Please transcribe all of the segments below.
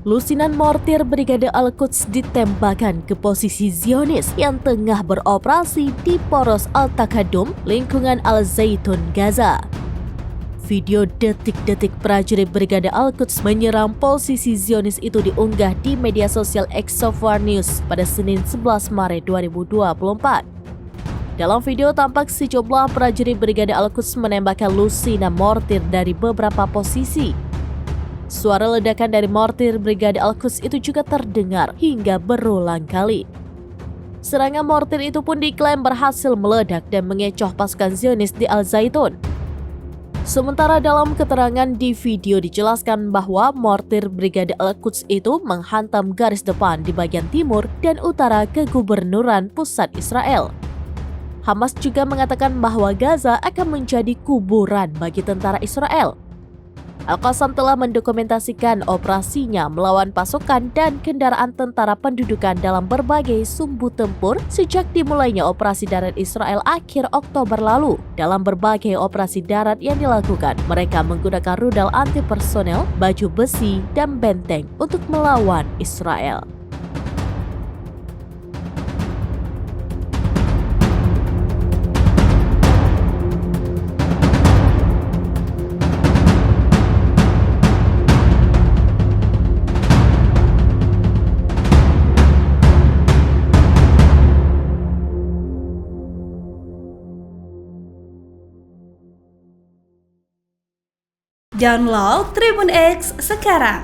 Lusinan mortir Brigade Al-Quds ditembakkan ke posisi Zionis yang tengah beroperasi di Poros Al-Takadum, lingkungan Al-Zaitun, Gaza. Video detik-detik prajurit Brigade Al-Quds menyerang posisi Zionis itu diunggah di media sosial X Sofar News pada Senin 11 Maret 2024. Dalam video tampak sejumlah prajurit Brigade Al-Quds menembakkan lusinan mortir dari beberapa posisi. Suara ledakan dari mortir Brigade Al-Quds itu juga terdengar hingga berulang kali. Serangan mortir itu pun diklaim berhasil meledak dan mengecoh pasukan Zionis di Al-Zaitun. Sementara dalam keterangan di video dijelaskan bahwa mortir Brigade Al-Quds itu menghantam garis depan di bagian timur dan utara kegubernuran pusat Israel. Hamas juga mengatakan bahwa Gaza akan menjadi kuburan bagi tentara Israel. Al-Qassam telah mendokumentasikan operasinya melawan pasukan dan kendaraan tentara pendudukan dalam berbagai sumbu tempur sejak dimulainya operasi darat Israel akhir Oktober lalu. Dalam berbagai operasi darat yang dilakukan, mereka menggunakan rudal anti-personel, baju besi, dan benteng untuk melawan Israel. Download Tribun X sekarang,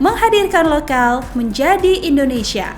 menghadirkan lokal menjadi Indonesia.